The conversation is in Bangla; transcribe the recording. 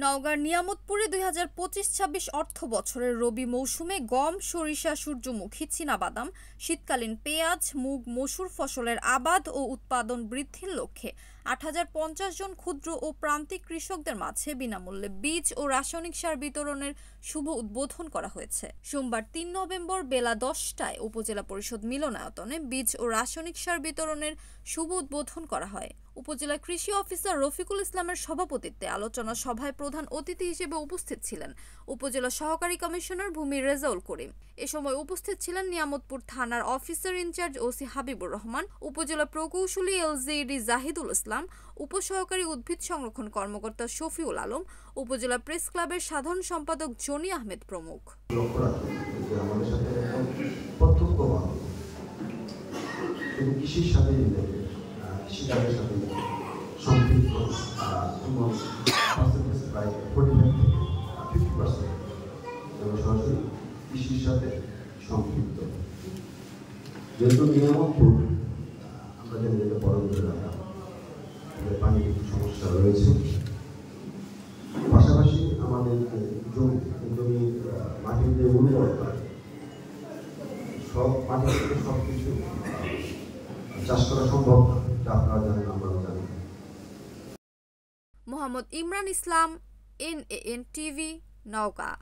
নওগাঁর নিয়ামতপুরে ২০২৫-২৬ অর্থ বছরের রবি মৌসুমে গম, সরিষা, সূর্যমুখী, চীনাবাদাম, শীতকালীন পেঁয়াজ, মুগ, মসুর ফসলের আবাদ ও উৎপাদন বৃদ্ধির লক্ষ্যে ৮,০৫০ জন ক্ষুদ্র ও প্রান্তিক কৃষকদের মাঝে বিনামূল্যে বীজ ও রাসায়নিক সার বিতরণের শুভ উদ্বোধন করা হয়েছে। সোমবার ৩ নভেম্বর বেলা ১০টায় উপজেলা পরিষদ মিলনায়তনে বীজ ও রাসায়নিক সার বিতরণের শুভ উদ্বোধন করা হয়। উপজেলা কৃষি অফিসার রফিকুল ইসলামের সভাপতিত্বে আলোচনা সভায় প্রধান অতিথি হিসেবে উপস্থিত ছিলেন উপজেলা সহকারী কমিশনার ভূমি রেজাউল করিম। এ সময় উপস্থিত ছিলেন নিয়ামতপুর থানার officer in charge OC Habibur Rahman, উপজেলা প্রকৌশলী এলজেডি জাহিদুল ইসলাম, উপসহকারী উদ্ভিদ সংরক্ষণ কর্মকর্তা শফিউল আলম, উপজেলা প্রেস ক্লাবের সাধারণ সম্পাদক জনি আহমেদ প্রমুখ। কৃষির সাথে কৃষিকাজের সাথে সম্পৃক্ত এবং প্রায় 45 থেকে 50% এবং সরাসরি কৃষির সাথে সম্পৃক্ত। যেহেতু নিয়ামতপুর আমরা জানি যে বড় এলাকা, পানির সমস্যা রয়েছে, পাশাপাশি আমাদের জমির মাটির যে উর্বরতা, সব মাটি থেকে সব কিছু চাষ করা সম্ভব না, যা আপনারা জানেন, আমরাও জানি। মোহাম্মদ ইমরান ইসলাম, NAN TV, নওগাঁ।